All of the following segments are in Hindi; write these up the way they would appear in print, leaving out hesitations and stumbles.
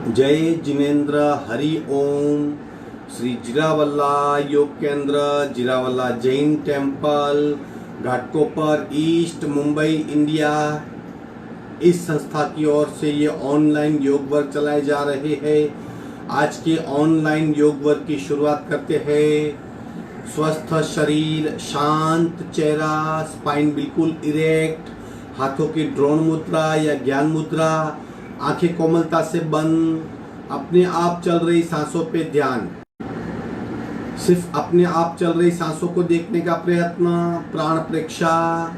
जय जिनेन्द्र हरि ओम। Shri Jirawala Yog Kendra, Jirawala Jain temple, Ghatkopar east, Mumbai, India. इस संस्था की ओर से ये ऑनलाइन योग वर्ग चलाए जा रहे हैं। आज के ऑनलाइन योग वर्ग की शुरुआत करते हैं। स्वस्थ शरीर, शांत चेहरा, स्पाइन बिल्कुल इरेक्ट, हाथों की ड्रोन मुद्रा या ज्ञान मुद्रा, आंखें कोमलता से बंद, अपने आप चल रही सांसों पे ध्यान, सिर्फ अपने आप चल रही सांसों को देखने का प्रयत्न, प्राण प्रेक्षा।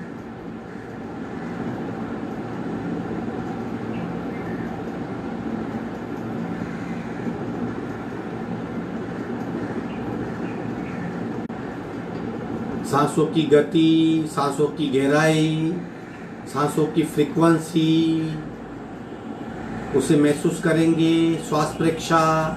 सांसों की गति, सांसों की गहराई, सांसों की फ्रीक्वेंसी, उसे महसूस करेंगे। श्वास प्रेक्षा।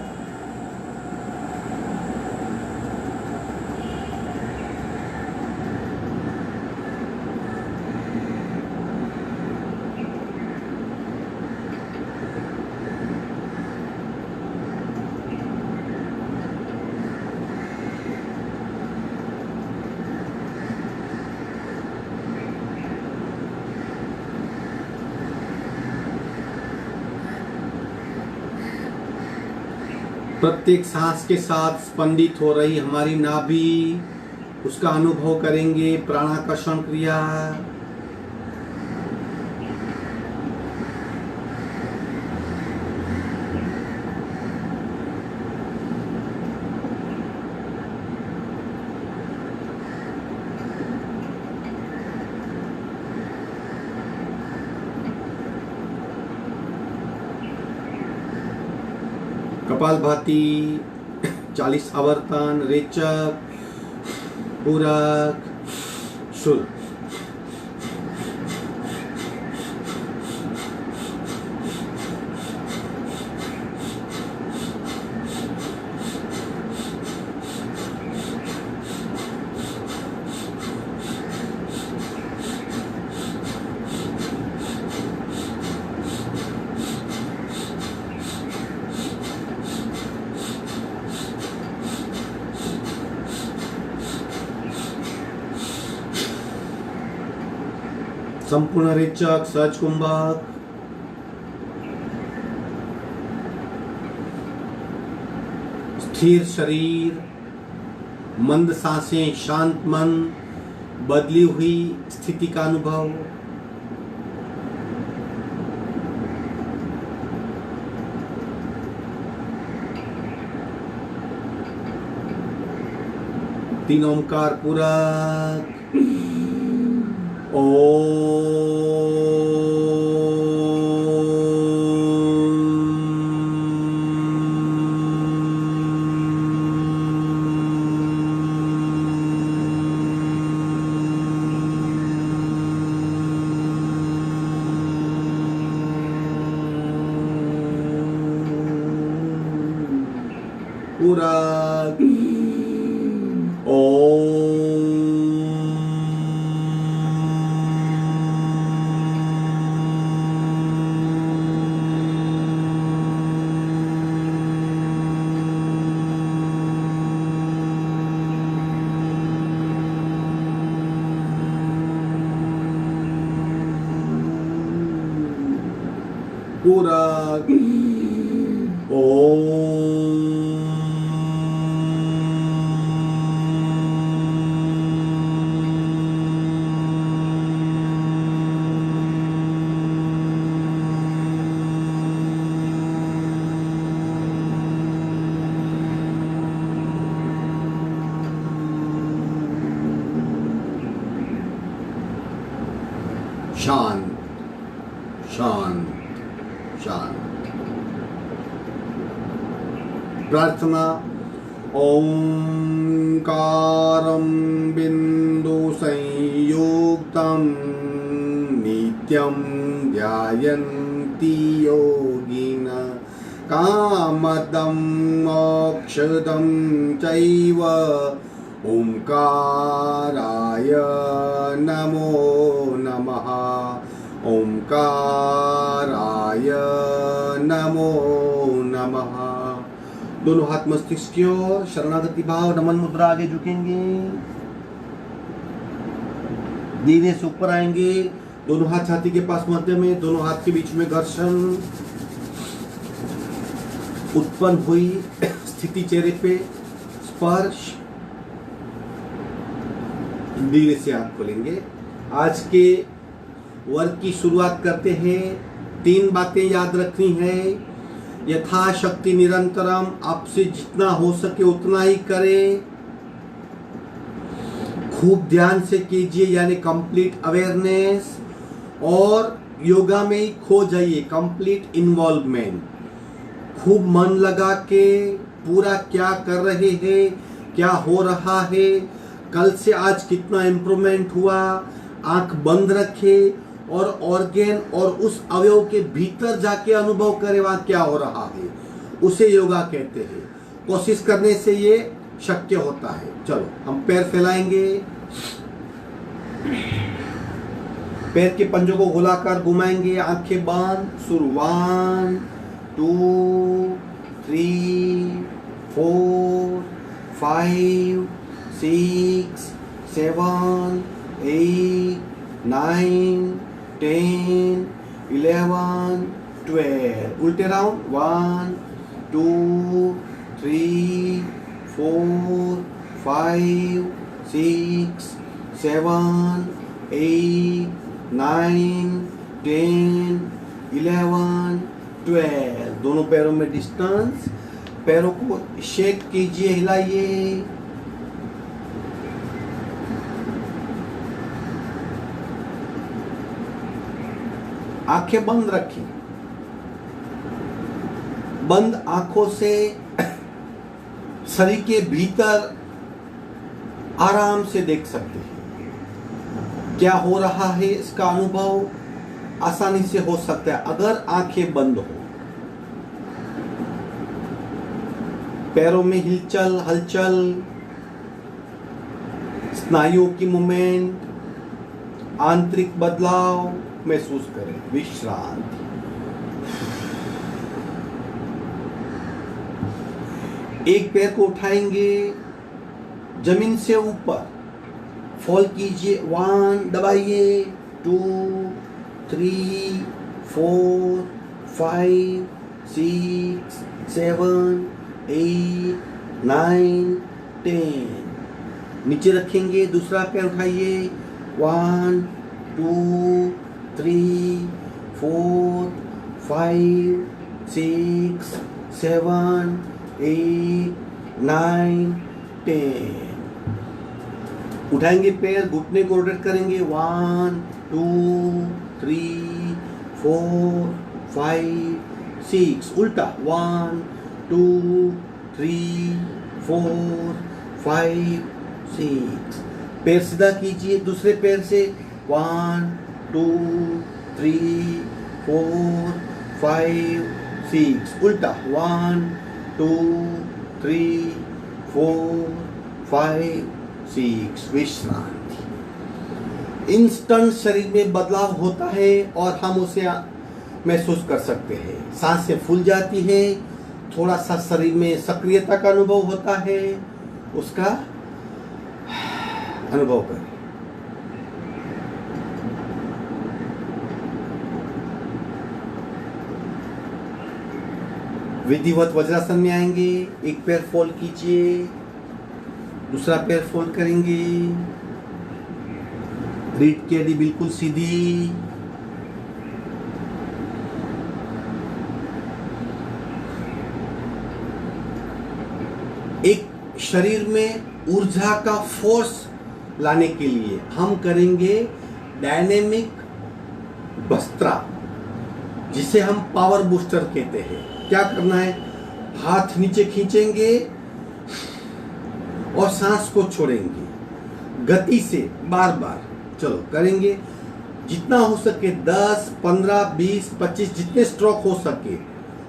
प्रत्येक सांस के साथ स्पंदित हो रही हमारी नाभि, उसका अनुभव करेंगे। प्राणाकर्षण क्रिया। कपालभाति, 40 आवर्तन, रेचक, पूरक, शुल। संपूर्ण रेचक, सहज कुंभक। स्थिर शरीर, मंद सांसें, शांत मन, बदली हुई स्थिति का अनुभव। तीन ओंकार पूरक। पूरक। पूरक। शांत शांत शांत। प्रार्थना। ओंकारं बिंदु संयुक्तं नित्यं ध्यायन्ति योगिनः। कामदं मोक्षदं चैव ओंकाराय नमो नमः। ओंकाराय नमो नमः। दोनों हाथ मस्तिष्क की ओर, शरणागति भाव, नमन मुद्रा, आगे झुकेंगे, धीरे से ऊपर आएंगे, दोनों हाथ छाती के पास मध्य में, दोनों हाथ के बीच में घर्षण, उत्पन्न हुई स्थिति चेहरे पे, स्पर्श, धीरे से आप खोलेंगे। आज के वर्क की शुरुआत करते हैं। 3 बातें याद रखनी है। यथाशक्ति निरंतरम, आपसे जितना हो सके उतना ही करें। खूब ध्यान से कीजिए, यानी कंप्लीट अवेयरनेस, और योगा में ही खो जाइए, कंप्लीट इन्वॉल्वमेंट। खूब मन लगा के पूरा क्या कर रहे हैं, क्या हो रहा है, कल से आज कितना इम्प्रूवमेंट हुआ, आंख बंद रखे और ऑर्गेन और उस अवयव के भीतर जाके अनुभव करें वहां क्या हो रहा है, उसे योगा कहते हैं। कोशिश करने से ये शक्य होता है। चलो हम पैर फैलाएंगे, पैर के पंजों को गोलाकार घुमाएंगे, आंखें बंद, शुरू 1 2 3 4 5 6 7 8 9 10 11 12। उल्टे राउंड 1 2 3 4 5 6 7 8 9 10 11 12। दोनों पैरों में डिस्टेंस, पैरों को शेक कीजिए, हिलाइए। आंखें बंद रखें। बंद आंखों से शरीर के भीतर आराम से देख सकते हैं क्या हो रहा है। इसका अनुभव आसानी से हो सकता है अगर आंखें बंद हो। पैरों में हिलचल, हलचल, स्नायुओं की मूवमेंट, आंतरिक बदलाव महसूस करें। विश्रांति। एक पैर को उठाएंगे, जमीन से ऊपर फॉल कीजिए। 1 दबाइए, 2 3 4 5 6 7 8 9 10। नीचे रखेंगे, दूसरा पैर उठाइए। 1 2 3 4 5 6 7 8 9 10। उठाएंगे पैर, घुटने को रोटेट करेंगे। 1 2 3 4 5 6। उल्टा 1 2 3 4 5 6। पैर सीधा कीजिए दूसरे पैर से। 1 2 3 4 5 6। उल्टा 1 2 3 4 5 6। विश्रांति। इंस्टेंट शरीर में बदलाव होता है और हम उसे महसूस कर सकते हैं। सांसें फूल जाती है, थोड़ा सा शरीर में सक्रियता का अनुभव होता है, उसका अनुभव करें। विधिवत वज्रासन में आएंगे। एक पैर फोल्ड कीजिए, दूसरा पैर फोल्ड करेंगे। रीढ़ की हड्डी बिल्कुल सीधी। एक शरीर में ऊर्जा का फोर्स लाने के लिए हम करेंगे डायनेमिक बस्त्रा, जिसे हम पावर बूस्टर कहते हैं। क्या करना है? हाथ नीचे खींचेंगे और सांस को छोड़ेंगे गति से बार बार। चलो करेंगे, जितना हो सके 10 15 20 25 जितने स्ट्रोक हो सके।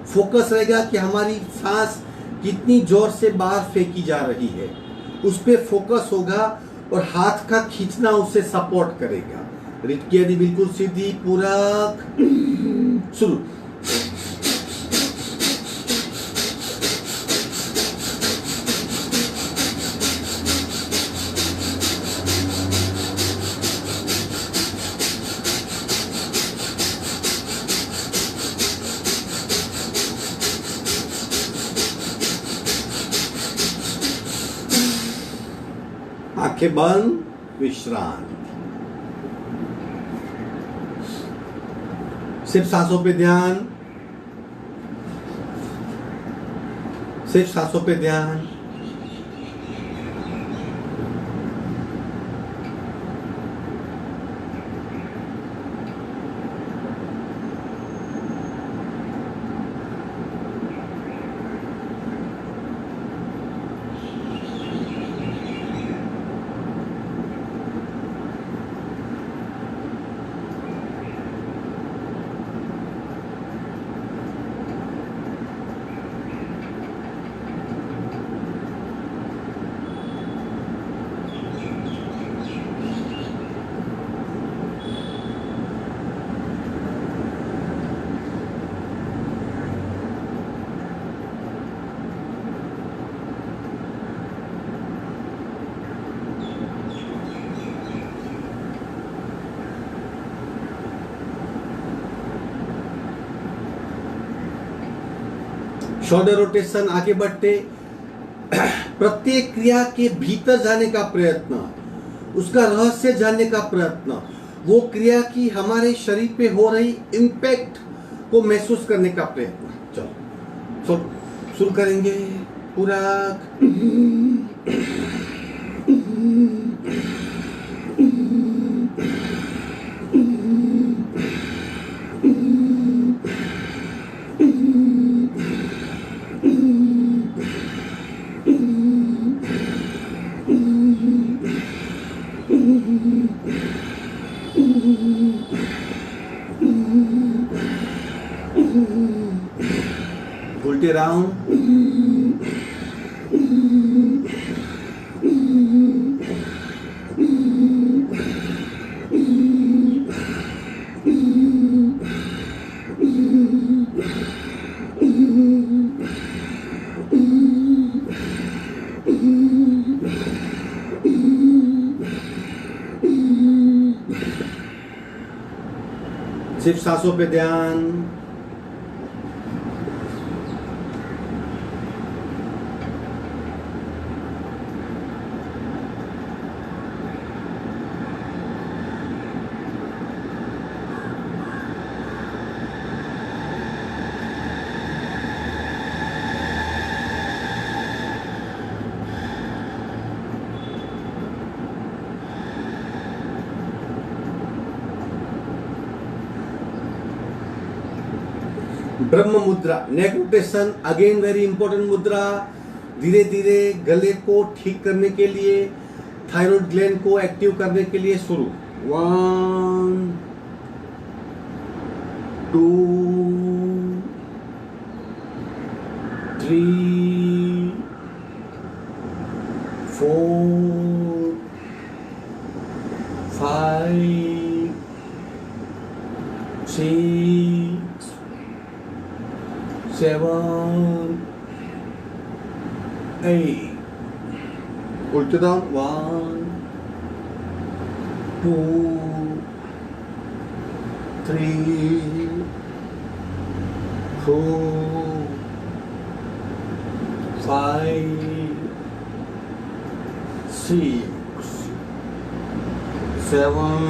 फोकस रहेगा कि हमारी सांस कितनी जोर से बाहर फेंकी जा रही है, उस पर फोकस होगा और हाथ का खींचना उसे सपोर्ट करेगा। रीढ़ की हड्डी बिल्कुल सीधी, पूरक। शुरू। आंखें बंद, विश्रांत। सिर्फ सांसों पे ध्यान, सिर्फ सांसों पे ध्यान। शोल्डर रोटेशन, आगे बढ़ते, प्रत्येक क्रिया के भीतर जाने का प्रयत्न, उसका रहस्य जानने का प्रयत्न, वो क्रिया की हमारे शरीर पे हो रही इम्पैक्ट को महसूस करने का प्रयत्न। चलो शुरू करेंगे पूरा। उल्टे राउंड, सिर्फ सांसों पे ध्यान। ब्रह्म मुद्रा, neck rotation, again very important मुद्रा। धीरे धीरे गले को ठीक करने के लिए, थायराइड ग्लैंड को एक्टिव करने के लिए शुरू। 1 2 3 4 5 6 7 8। उल्टे दाम। 1 2 3 4 5 6 7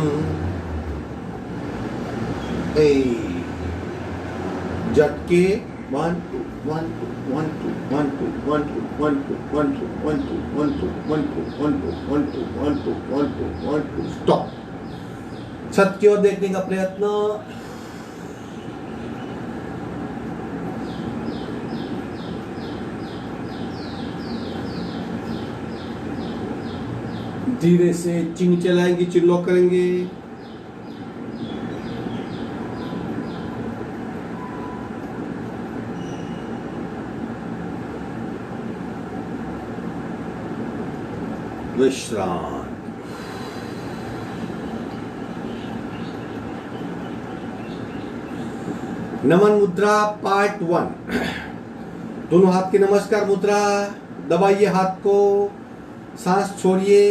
8। झटके 1 2 1 2 1 2 1 2 1 2 1 2 1 2 1 2 1 2 1 2 1 2 1 2 1 2 1 2 1 2 स्टॉप। छत की ओर देखने का प्रयत्न। धीरे से चिन्ह चलाएंगे, चिन्ह लॉक करेंगे। विश्राम। नमन मुद्रा पार्ट 1। दोनों हाथ की नमस्कार मुद्रा। दबाइए हाथ को, सांस छोड़िए,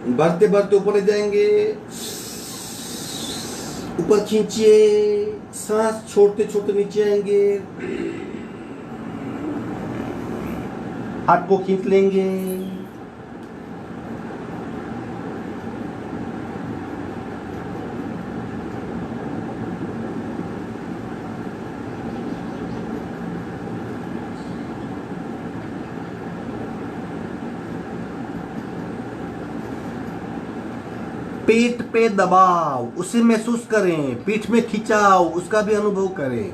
बढ़ते बढ़ते ऊपर ले जाएंगे, ऊपर खींचिए, सांस छोड़ते छोड़ते नीचे आएंगे, हाथ को खींच लेंगे, पेट पे दबाव उसे महसूस करें, पीठ में खिंचाव उसका भी अनुभव करें,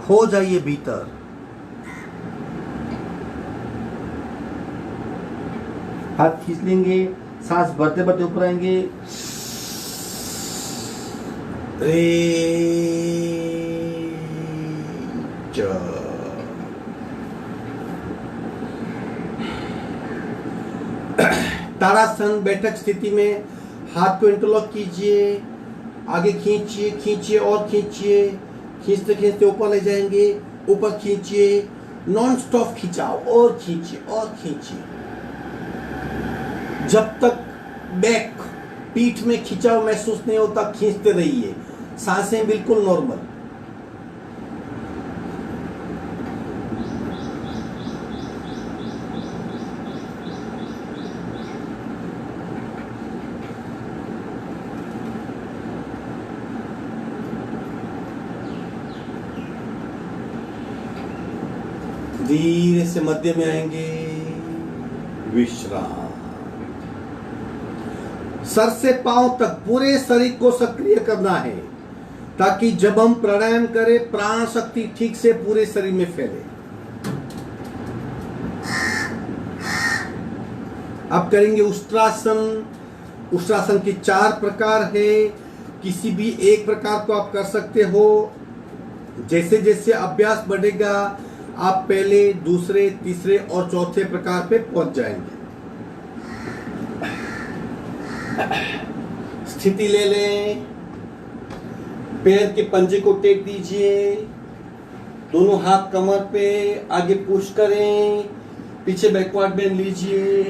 खो जाइए भीतर। हाथ खींच लेंगे, सांस भरते भरते ऊपर आएंगे, ताड़ासन बैठक स्थिति में हाथ को इंटरलॉक कीजिए, आगे खींचिए खींचिए और खींचिए, खींचते खींचते ऊपर ले जाएंगे, ऊपर खींचिए, नॉन स्टॉप खिंचाव और खींचिए और खींचिए जब तक बैक पीठ में खिंचाव महसूस नहीं होता। खींचते रहिए, सांसें बिल्कुल नॉर्मल। धीरे से मध्य में आएंगे, विश्राम। सर से पांव तक पूरे शरीर को सक्रिय करना है ताकि जब हम प्राणायाम करें प्राण शक्ति ठीक से पूरे शरीर में फैले। अब करेंगे उष्ट्रासन। उष्ट्रासन के 4 प्रकार है, किसी भी एक प्रकार को आप कर सकते हो। जैसे जैसे अभ्यास बढ़ेगा आप पहले, दूसरे, तीसरे और चौथे प्रकार पे पहुंच जाएंगे। स्थिति ले लें, पैर के पंजे को टेक दीजिए, दोनों हाथ कमर पे, आगे पुश करें, पीछे बैकवर्ड बेंड लीजिए।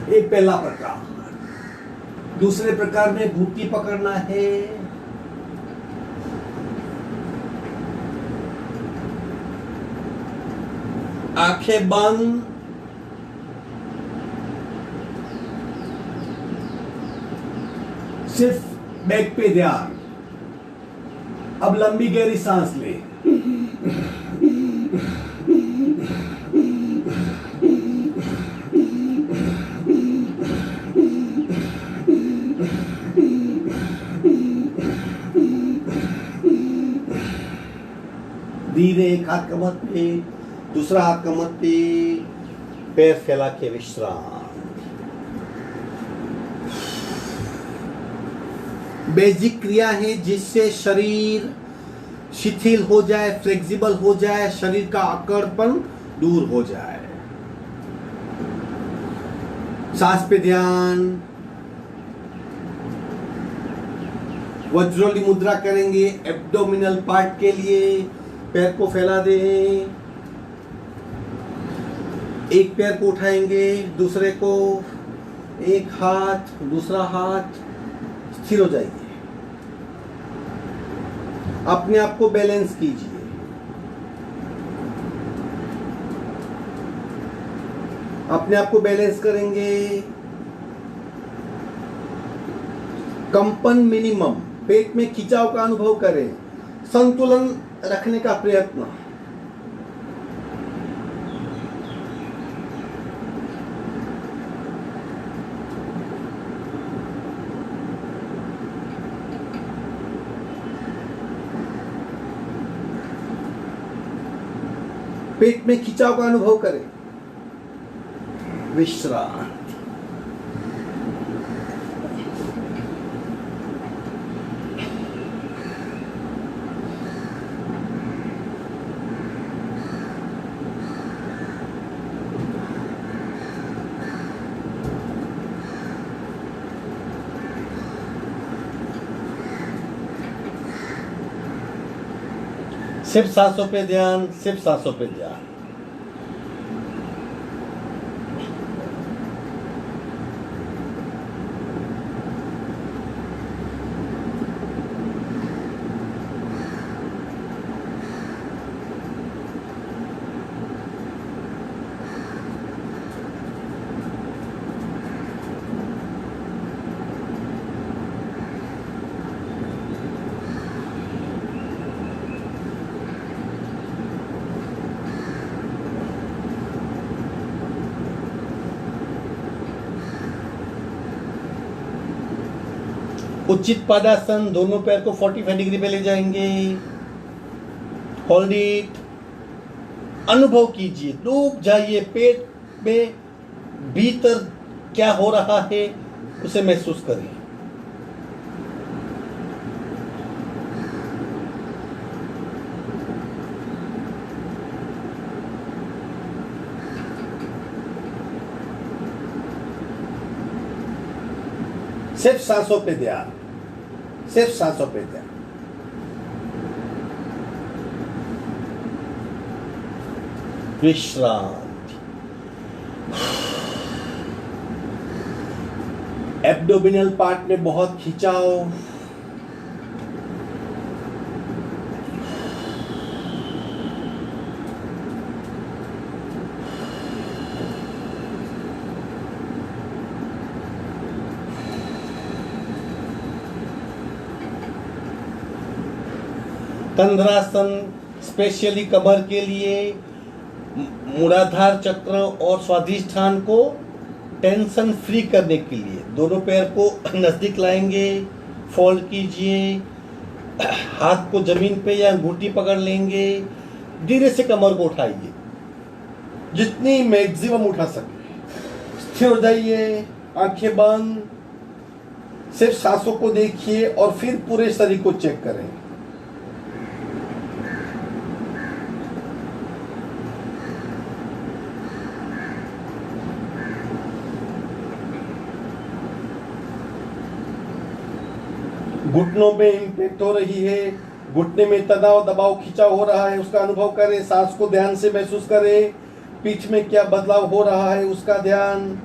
एक पहला प्रकार। दूसरे प्रकार में घुटनी पकड़ना है, आंखें बंद, सिर्फ बैक पे ध्यान। अब लंबी गहरी सांस ले, धीरे एक हाथ कमर पे, दूसरा हाथ कमर पे, पैर फैला के विश्राम। बेसिक क्रिया है जिससे शरीर शिथिल हो जाए, फ्लेक्सिबल हो जाए, शरीर का अकड़पन दूर हो जाए। सांस पे ध्यान। वज्रोली मुद्रा करेंगे एब्डोमिनल पार्ट के लिए। पैर को फैला दें, एक पैर को उठाएंगे, दूसरे को, एक हाथ, दूसरा हाथ, स्थिर हो जाइए। अपने आप को बैलेंस कीजिए। अपने आप को बैलेंस करेंगे। कंपन मिनिमम, पेट में खिंचाव का अनुभव करें, संतुलन रखने का प्रयत्न। पेट में खिंचाव का अनुभव करें, विश्राम। सिर्फ सांसों पे ध्यान, सिर्फ सांसों पे ध्यान। उचित पादासन, दोनों पैर को 45 डिग्री पे ले जाएंगे। Hold it. अनुभव कीजिए, डूब जाइए, पेट में भीतर क्या हो रहा है उसे महसूस करें। सिर्फ सांसों पे ध्यान, सिर्फ सांसों पे ध्यान। विश्रांति। एब्डोमिनल पार्ट में बहुत खिंचाव। कंधरासन स्पेशली कमर के लिए, मूलाधार चक्र और स्वाधिष्ठान को टेंशन फ्री करने के लिए। दोनों पैर को नजदीक लाएंगे, फोल्ड कीजिए, हाथ को जमीन पे या अंगूठी पकड़ लेंगे। धीरे से कमर को उठाइए, जितनी मैक्सिमम उठा सके। स्थिर हो जाइए, आंखें बंद, सिर्फ सांसों को देखिए और फिर पूरे शरीर को चेक करें। घुटनों में इंपैक्ट हो रही है, घुटने में तनाव, दबाव, खिंचाव हो रहा है, उसका अनुभव करें। सांस को ध्यान से महसूस करें। पीठ में क्या बदलाव हो रहा है उसका ध्यान।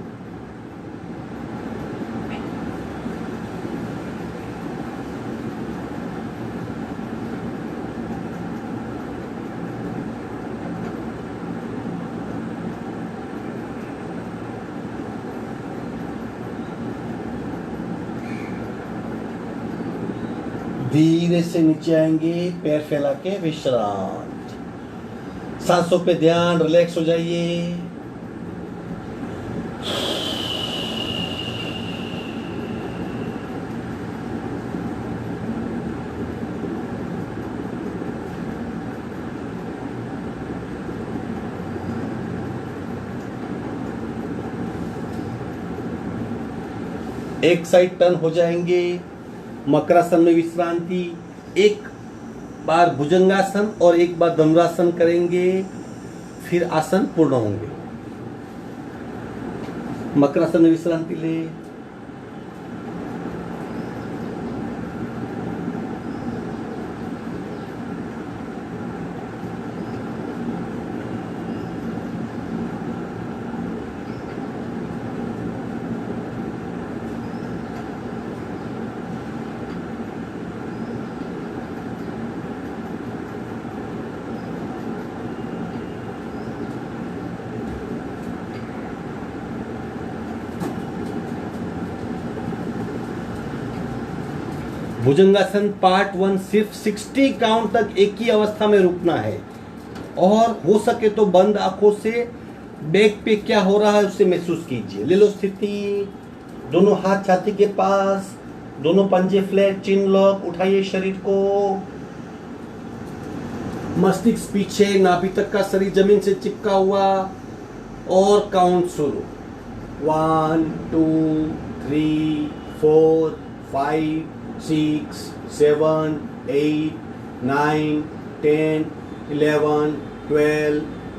धीरे से नीचे आएंगे, पैर फैला के विश्रांत। सांसों पे ध्यान, रिलैक्स हो जाइए। एक साइड टर्न हो जाएंगे। मकरासन में विश्रांति, एक बार भुजंगासन और एक बार धनुरासन करेंगे, फिर आसन पूर्ण होंगे। मकरासन में विश्रांति ले। भुजंगासन पार्ट 1 सिर्फ 60 काउंट तक एक ही अवस्था में रुकना है, और हो सके तो बंद आंखों से बैक पे क्या हो रहा है उसे महसूस कीजिए। ले लो स्थिति, दोनों हाथ छाती के पास, दोनों पंजे फ्लैट, चिन लॉक। उठाइए शरीर को, मस्तिष्क पीछे, नाभि तक का शरीर जमीन से चिपका हुआ, और काउंट शुरू। 1 2 3 4 5 6 7 8 9 10 11 12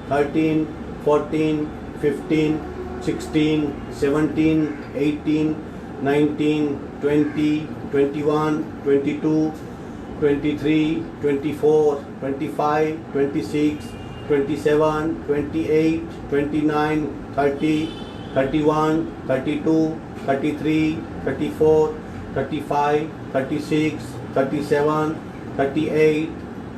13 14 15 16 17 18 19 20 21 22 23 24 25 26 27 28 29 30 31 32 33 34 35 36 37 38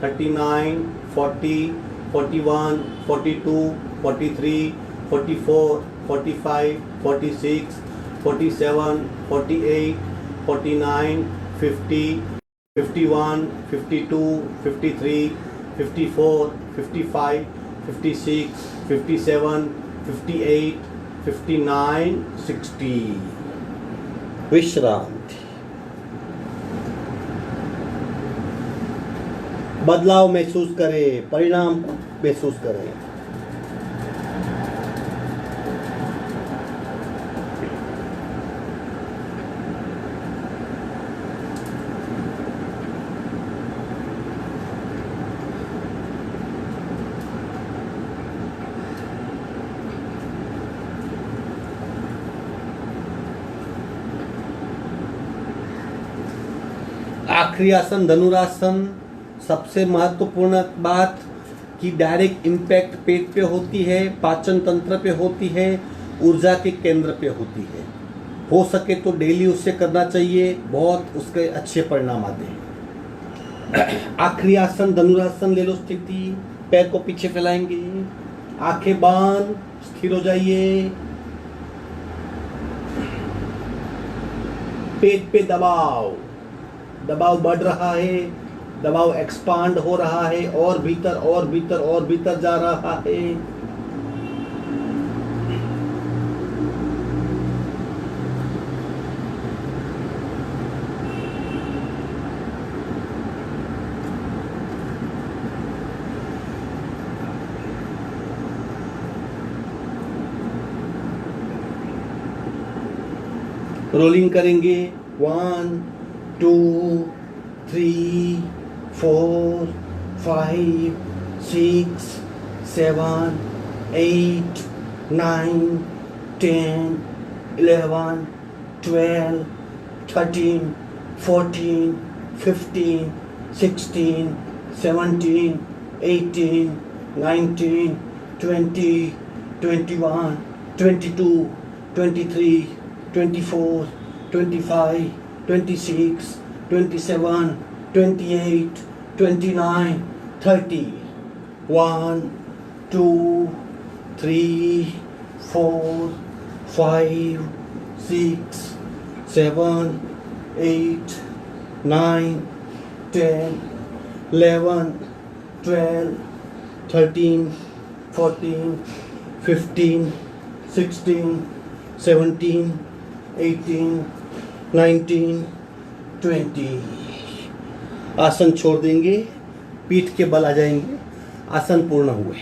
39 40 41 42 43 44 45 46 47 48 49 50 51 52 53 54 55 56 57 58 59 60। विश्रांति। बदलाव महसूस करें, परिणाम महसूस करें। आखिरी आसन धनुरासन। सबसे महत्वपूर्ण बात कि डायरेक्ट इम्पैक्ट पेट पे होती है, पाचन तंत्र पे होती है, ऊर्जा के केंद्र पे होती है। हो सके तो डेली उससे करना चाहिए, बहुत उसके अच्छे परिणाम आते हैं। आखिरी आसन धनुरासन ले लो स्थिति, पैर को पीछे फैलाएंगे, आंखें बंद, स्थिर हो जाइए। पेट पे दबाव, दबाव बढ़ रहा है, दबाव एक्सपांड हो रहा है, और भीतर और भीतर और भीतर जा रहा है। रोलिंग करेंगे, 1 2 3 4 5 6 7 8 9 10 11 12 13 14 15 16 17 18 19 20 21 22 23 24 25 26 27 28 29 30 1 2 3 4 5 6 7 8 9 10 11 12 13 14 15 16 17 18 19 20। आसन छोड़ देंगे, पीठ के बल आ जाएंगे। आसन पूर्ण हुए।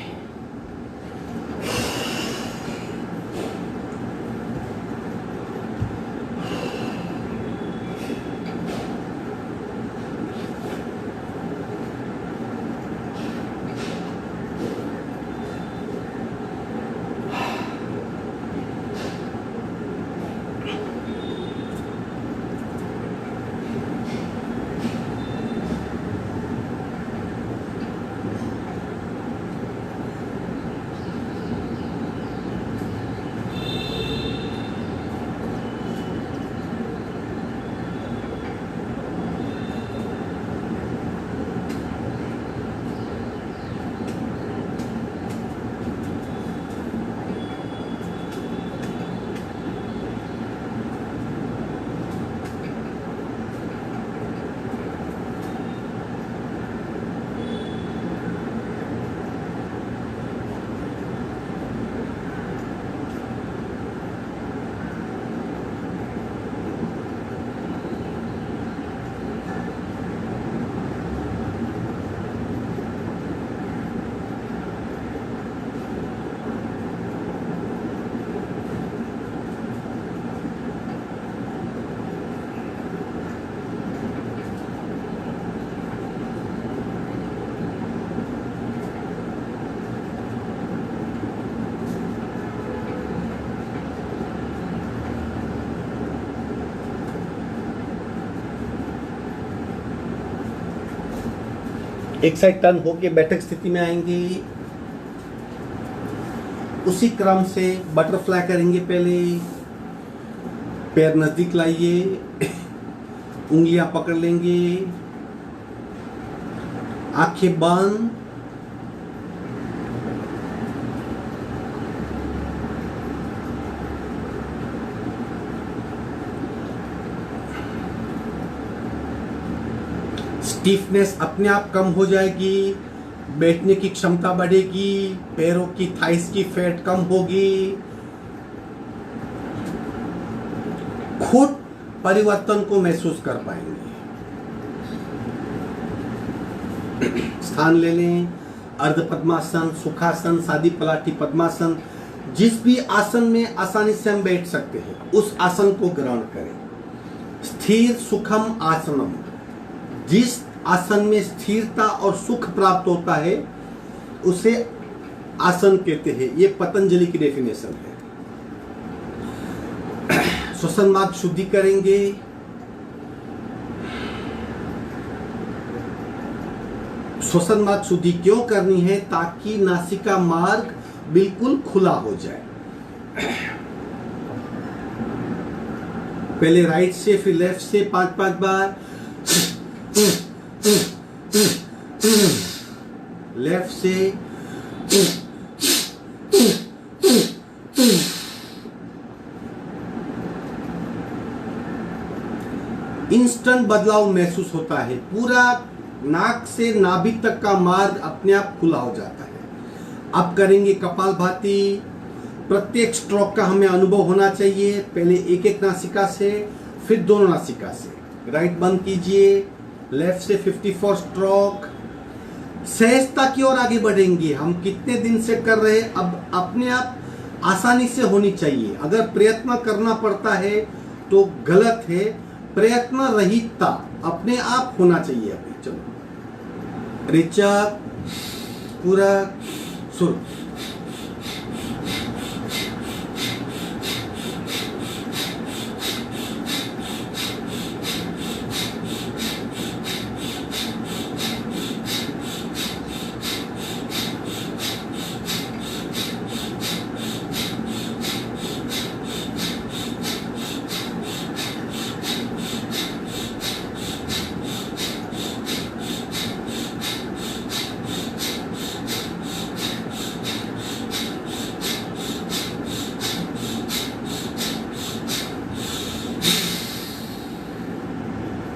एक साइड टर्न होके बैठक स्थिति में आएंगे। उसी क्रम से बटरफ्लाई करेंगे। पहले पैर नजदीक लाइए, उंगलियां पकड़ लेंगे, आंखें बंद, स्टीफनेस अपने आप कम हो जाएगी, बैठने की क्षमता बढ़ेगी, पैरों की थाइस की फैट कम होगी, खुद परिवर्तन को महसूस कर पाएंगे। स्थान ले लें। अर्ध पद्मासन, सुखासन, सादी पलाटी पद्मासन, जिस भी आसन में आसानी से हम बैठ सकते हैं उस आसन को ग्रहण करें। स्थिर सुखम आसनम, जिस आसन में स्थिरता और सुख प्राप्त होता है उसे आसन कहते हैं। ये पतंजलि की डेफिनेशन है। श्वसन मार्ग शुद्धि करेंगे। श्वसन मार्ग शुद्धि क्यों करनी है? ताकि नासिका मार्ग बिल्कुल खुला हो जाए। पहले राइट से फिर लेफ्ट से 5-5 बार। लेफ्ट से, इंस्टेंट बदलाव महसूस होता है। पूरा नाक से नाभि तक का मार्ग अपने आप खुला हो जाता है। अब करेंगे कपालभाति। प्रत्येक स्ट्रोक का हमें अनुभव होना चाहिए। पहले एक एक नासिका से, फिर दोनों नासिका से। राइट बंद कीजिए। लेफ्ट से 54 स्ट्रोक। सहजता की ओर आगे बढ़ेंगे। हम कितने दिन से कर रहे हैं, अब अपने आप आसानी से होनी चाहिए। अगर प्रयत्न करना पड़ता है तो गलत है। प्रयत्न रहितता अपने आप होना चाहिए। अभी चलो, रेचक, पूरा सुर।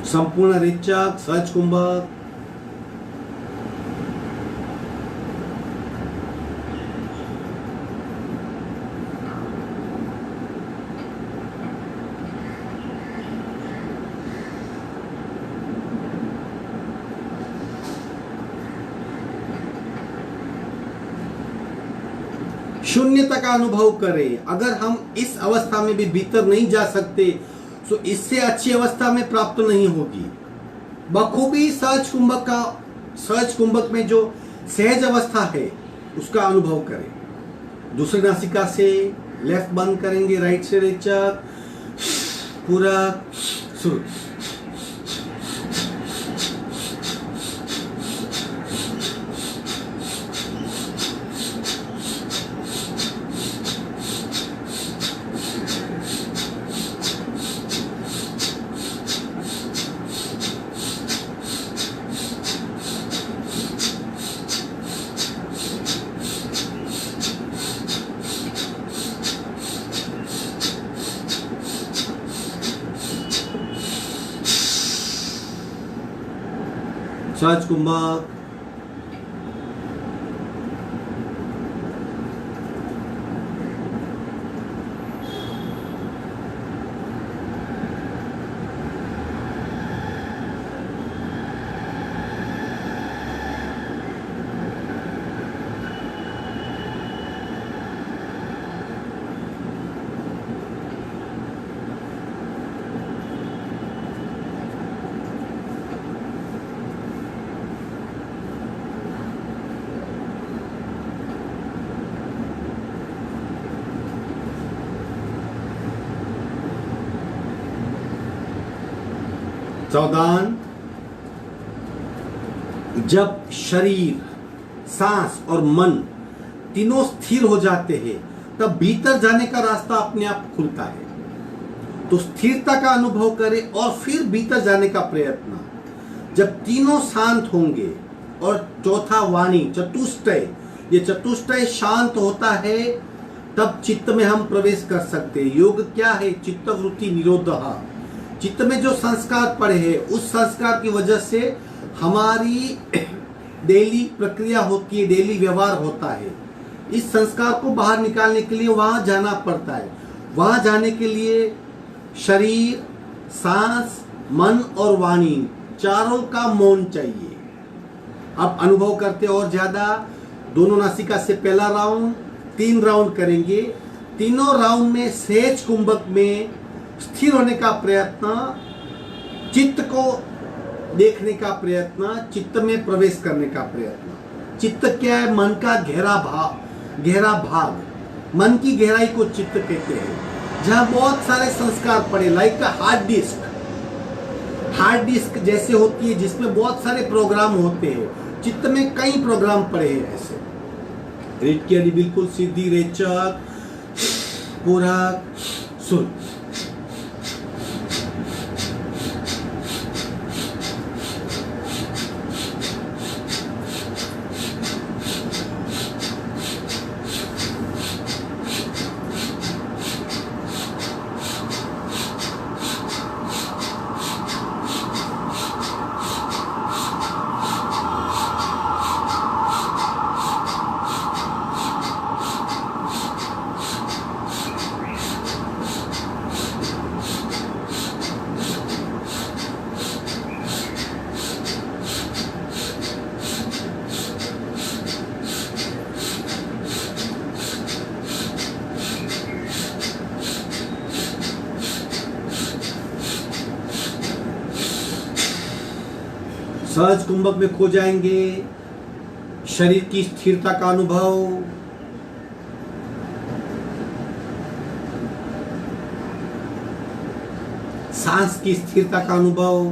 संपूर्ण रेचक, सहज कुंभक। शून्यता का अनुभव करें। अगर हम इस अवस्था में भी भीतर नहीं जा सकते तो इससे अच्छी अवस्था में प्राप्त नहीं होगी। बखूबी सहज कुंभक में जो सहज अवस्था है उसका अनुभव करें। दूसरी नासिका से लेफ्ट बंद करेंगे, राइट से रेचक, पूरा शुरू। सहज कुंभक। सावधान। जब शरीर, सांस और मन तीनों स्थिर हो जाते हैं तब भीतर जाने का रास्ता अपने आप खुलता है। तो स्थिरता का अनुभव करें और फिर भीतर जाने का प्रयत्न। जब तीनों शांत होंगे और चौथा वाणी, चतुष्टय, ये चतुष्टय शांत होता है तब चित्त में हम प्रवेश कर सकते हैं। योग क्या है? चित्तवृत्ति निरोधः। चित्त में जो संस्कार पड़े हैं उस संस्कार की वजह से हमारी डेली प्रक्रिया होती है, डेली व्यवहार होता है। इस संस्कार को बाहर निकालने के लिए वहां जाना पड़ता है। वहां जाने के लिए शरीर, सांस, मन और वाणी चारों का मौन चाहिए। अब अनुभव करते और ज्यादा। दोनों नासिका से पहला राउंड, 3 राउंड करेंगे। तीनों राउंड में सहज कुंभक में स्थिर होने का प्रयत्न, चित्त को देखने का प्रयत्न, चित्त में प्रवेश करने का प्रयत्न। चित्त क्या है? मन का गहरा भाग, मन की गहराई को चित्त कहते हैं, जहां बहुत सारे संस्कार पड़े, लाइक हार्ड डिस्क जैसे होती है, जिसमें बहुत सारे प्रोग्राम होते हैं। चित्त में कई प्रोग्राम पड़े हैं ऐसे। रीड की अड़ी बिल्कुल सीधी, रेचक, पूरक, सुन। सहज कुंभक में खो जाएंगे। शरीर की स्थिरता का अनुभव, सांस की स्थिरता का अनुभव,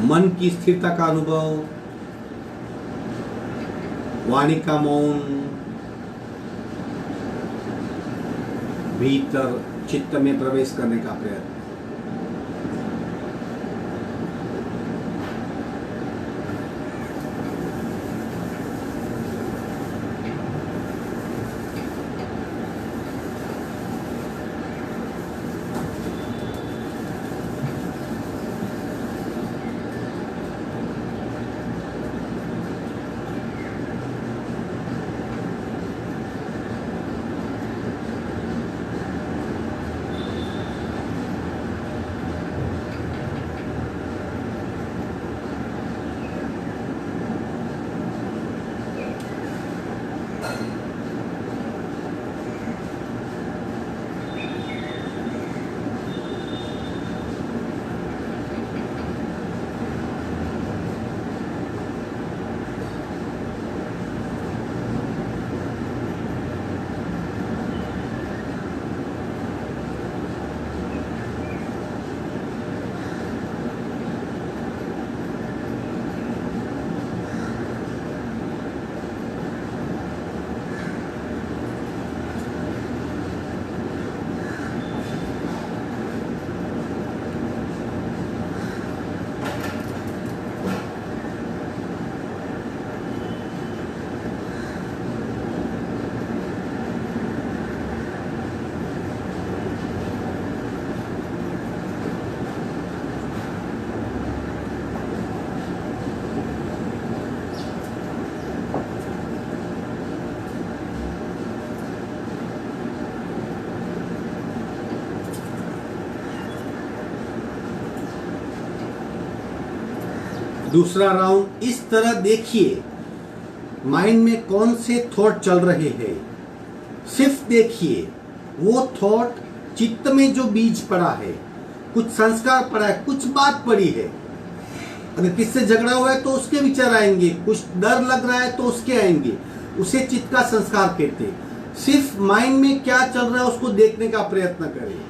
मन की स्थिरता का अनुभव, वाणी का मौन, भीतर चित्त में प्रवेश करने का प्रयत्न। दूसरा राउंड, इस तरह देखिए माइंड में कौन से थॉट चल रहे हैं। सिर्फ देखिए वो थॉट, चित्त में जो बीज पड़ा है, कुछ संस्कार पड़ा है, कुछ बात पड़ी है। अगर किससे झगड़ा हुआ है तो उसके विचार आएंगे, कुछ डर लग रहा है तो उसके आएंगे। उसे चित्त का संस्कार कहते हैं। सिर्फ माइंड में क्या चल रहा है उसको देखने का प्रयत्न करें।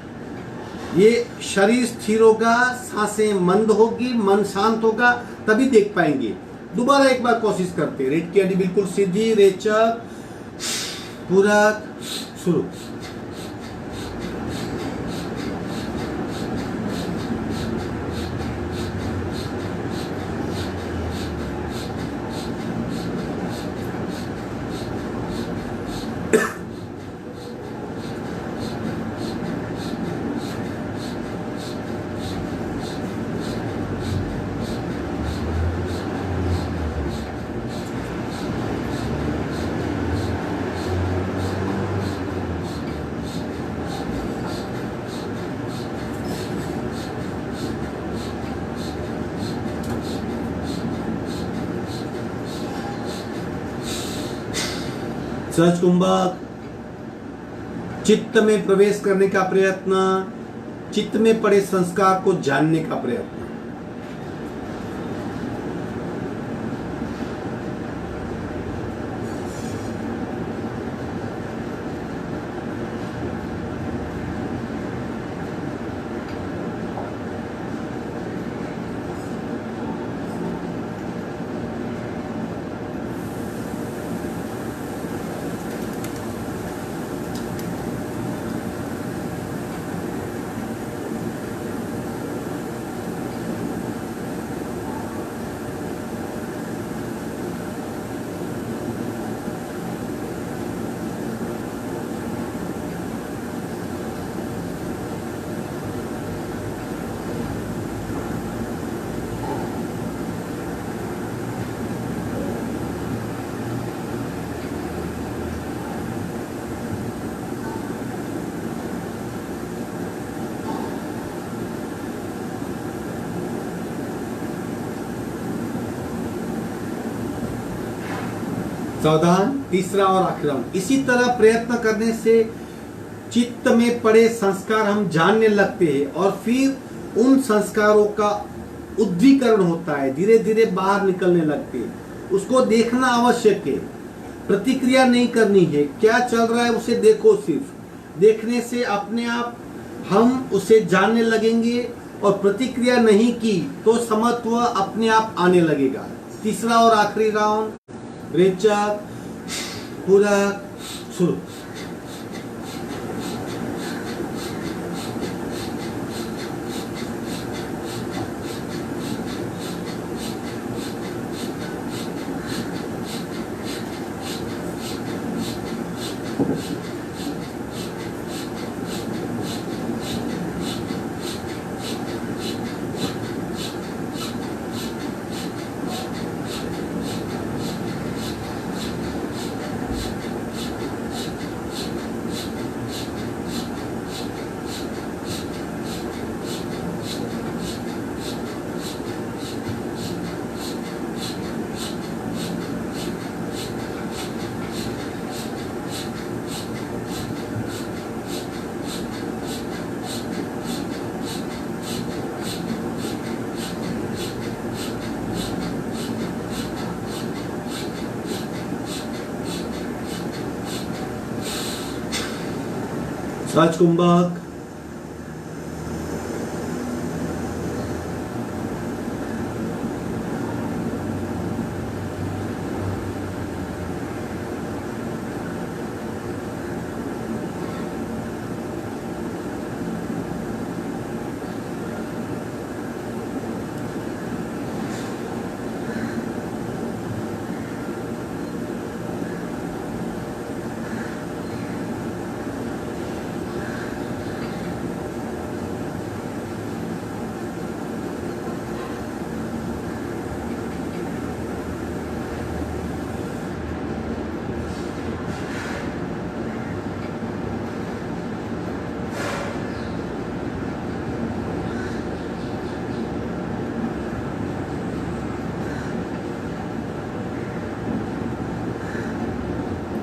ये शरीर स्थिर होगा, सांसें मंद होगी, मन शांत होगा, तभी देख पाएंगे। दोबारा एक बार कोशिश करते हैं। रेड की हड्डी बिल्कुल सीधी, रेचक, पूरक, शुरू। सहज कुंभक, चित्त में प्रवेश करने का प्रयत्न, चित्त में पड़े संस्कार को जानने का प्रयत्न। सावधान, तीसरा और आखिरी राउंड। इसी तरह प्रयत्न करने से चित्त में पड़े संस्कार हम जानने लगते हैं और फिर उन संस्कारों का उद्दीकरण होता है, धीरे धीरे बाहर निकलने लगते हैं। उसको देखना आवश्यक है, प्रतिक्रिया नहीं करनी है। क्या चल रहा है उसे देखो, सिर्फ देखने से अपने आप हम उसे जानने लगेंगे और प्रतिक्रिया नहीं की तो समत्व अपने आप आने लगेगा। तीसरा और आखिरी राउंड, रेचक, पूरा शुरू। सहज कुंभक,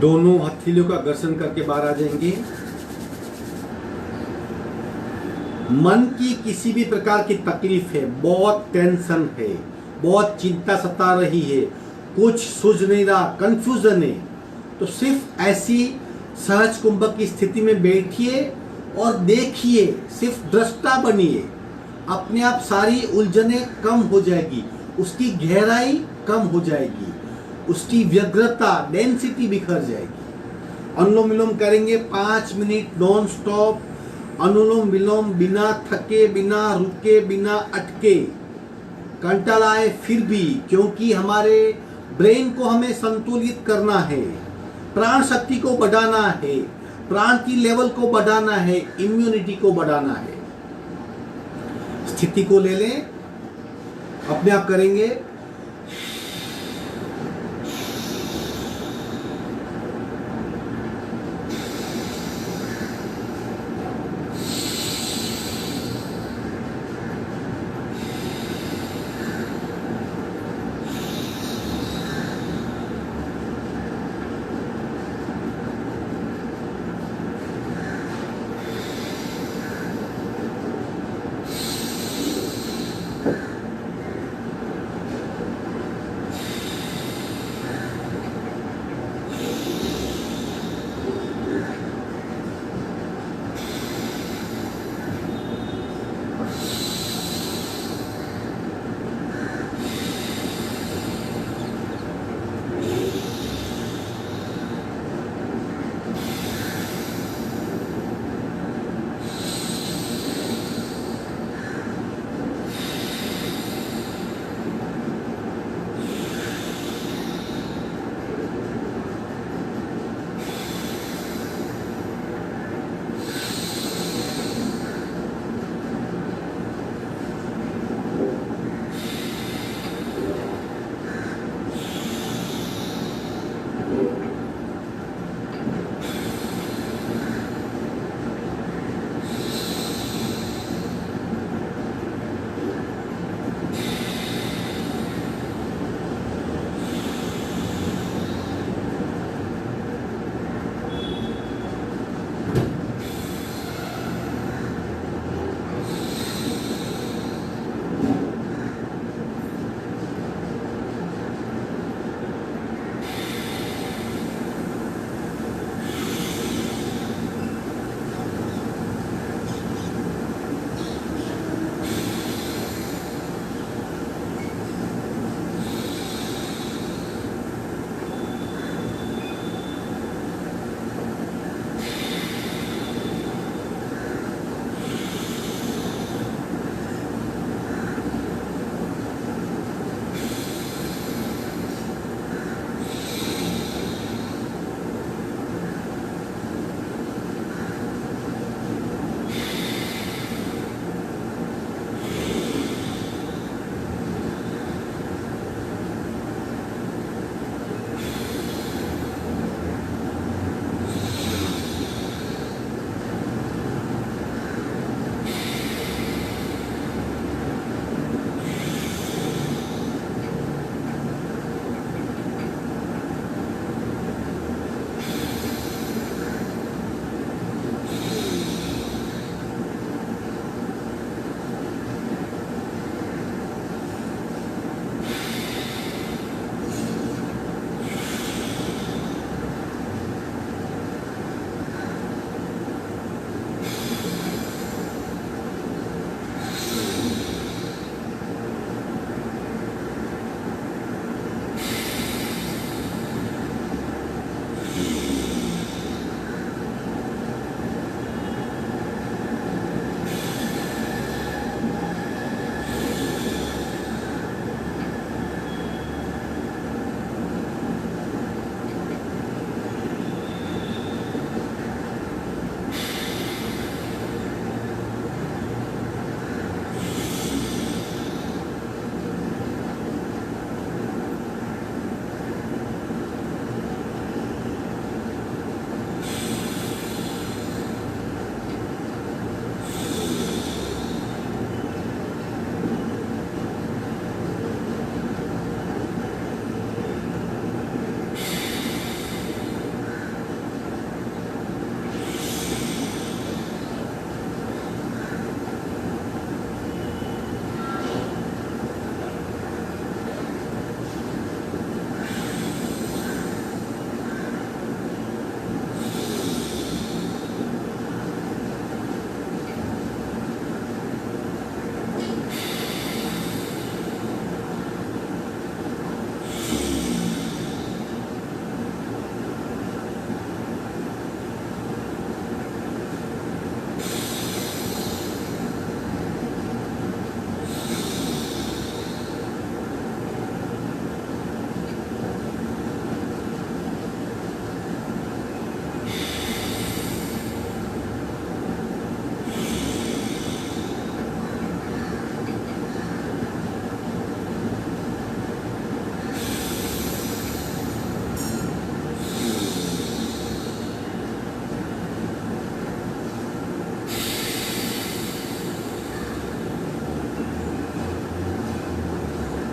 दोनों हथेलियों का घर्षण करके बाहर आ जाएंगे। मन की किसी भी प्रकार की तकलीफ है, बहुत टेंशन है, बहुत चिंता सता रही है, कुछ सूझ नहीं रहा, कंफ्यूजन है, तो सिर्फ ऐसी सहज कुंभक की स्थिति में बैठिए और देखिए, सिर्फ दृष्टा बनिए। अपने आप सारी उलझनें कम हो जाएगी, उसकी गहराई कम हो जाएगी, उसकी व्यग्रता, डेंसिटी बिखर जाएगी। अनुलोम विलोम करेंगे 5 मिनट नॉन स्टॉप। अनुलोम विलोम बिना थके, बिना रुके, बिना अटके। कंटाल आए फिर भी, क्योंकि हमारे ब्रेन को हमें संतुलित करना है, प्राण शक्ति को बढ़ाना है, प्राण की लेवल को बढ़ाना है, इम्यूनिटी को बढ़ाना है। स्थिति को ले लें, अपने आप करेंगे।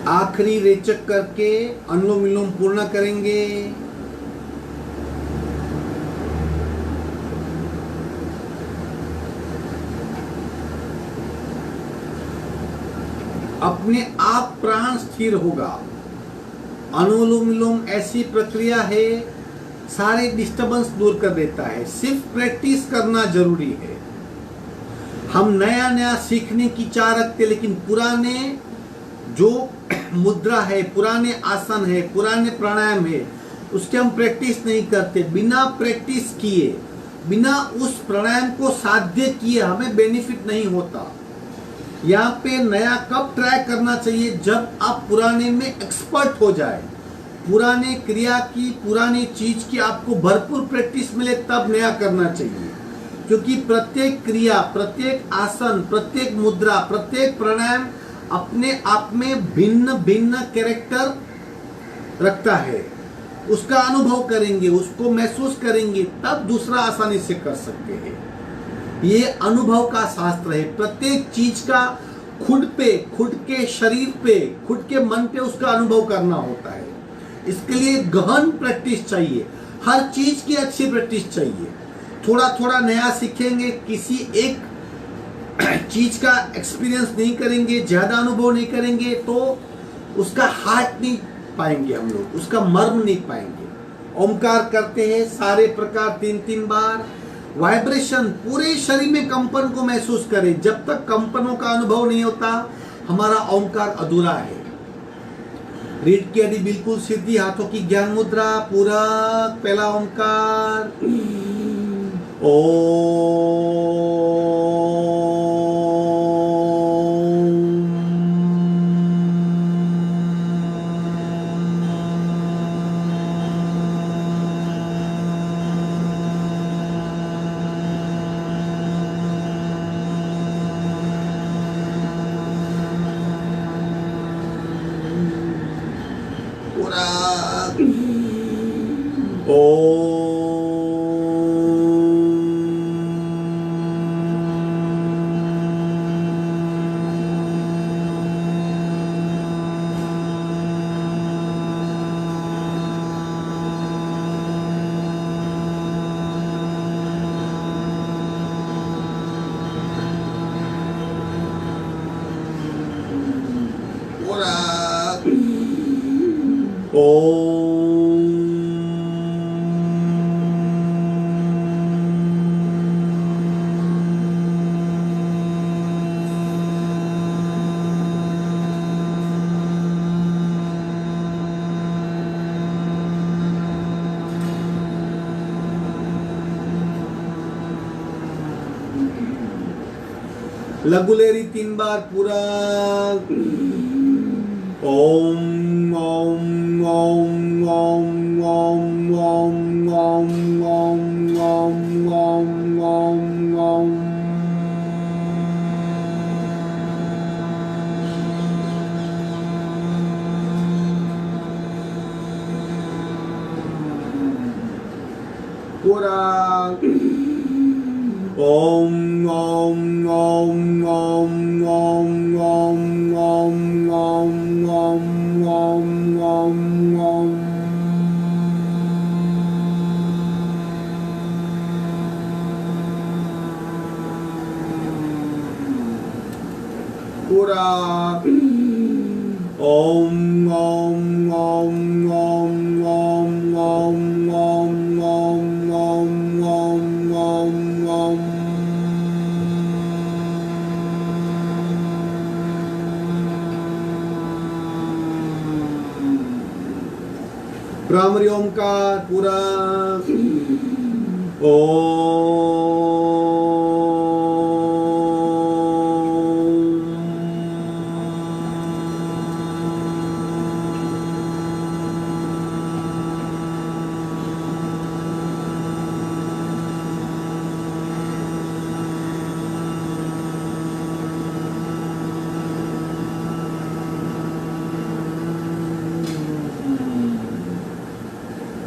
आखिरी रेचक करके अनुलोम विलोम पूर्ण करेंगे। अपने आप प्राण स्थिर होगा। अनुलोम विलोम ऐसी प्रक्रिया है, सारे डिस्टरबेंस दूर कर देता है। सिर्फ प्रैक्टिस करना जरूरी है। हम नया नया सीखने की चाह रखते, लेकिन पुराने जो मुद्रा है, पुराने आसन है, पुराने प्राणायाम है, उसके हम प्रैक्टिस नहीं करते। बिना प्रैक्टिस किए, बिना उस प्राणायाम को साध्य किए हमें बेनिफिट नहीं होता। यहाँ पे नया कब ट्राई करना चाहिए? जब आप पुराने में एक्सपर्ट हो जाए, पुराने क्रिया की, पुरानी चीज की आपको भरपूर प्रैक्टिस मिले, तब नया करना चाहिए। क्योंकि प्रत्येक क्रिया, प्रत्येक आसन, प्रत्येक मुद्रा, प्रत्येक प्राणायाम अपने आप में भिन्न भिन्न कैरेक्टर रखता है। उसका अनुभव करेंगे, उसको महसूस करेंगे, तब दूसरा आसानी से कर सकते हैं। ये अनुभव का शास्त्र है। प्रत्येक चीज का खुद पे, खुद के शरीर पे, खुद के मन पे उसका अनुभव करना होता है। इसके लिए गहन प्रैक्टिस चाहिए। हर चीज की अच्छी प्रैक्टिस चाहिए। थोड़ा थोड़ा नया सीखेंगे, किसी एक चीज का एक्सपीरियंस नहीं करेंगे, ज्यादा अनुभव नहीं करेंगे, तो उसका हार्ट नहीं पाएंगे हम लोग, उसका मर्म नहीं पाएंगे। ओमकार करते हैं सारे प्रकार 3-3 बार। वाइब्रेशन पूरे शरीर में कंपन को महसूस करें। जब तक कंपनों का अनुभव नहीं होता, हमारा ओमकार अधूरा है। रीढ़ की हड्डी बिल्कुल सीधी, हाथों की ज्ञान मुद्रा, पूरा पहला ओमकार लघुलेरी 3 बार पूरा। ओम ओम ओम ओम ओम ओम ओम ओम ओम ओम ओम ओम। पूरा ओम ओम ओम ओम ओम ओम ओम ओम ओम ओम ओम ओम। पूरा ओम ओम ओम ओम ओम ओम ओम ओम ओम ओम ओम ओम। भ्रामरी ओमकार पूरा।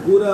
पूरा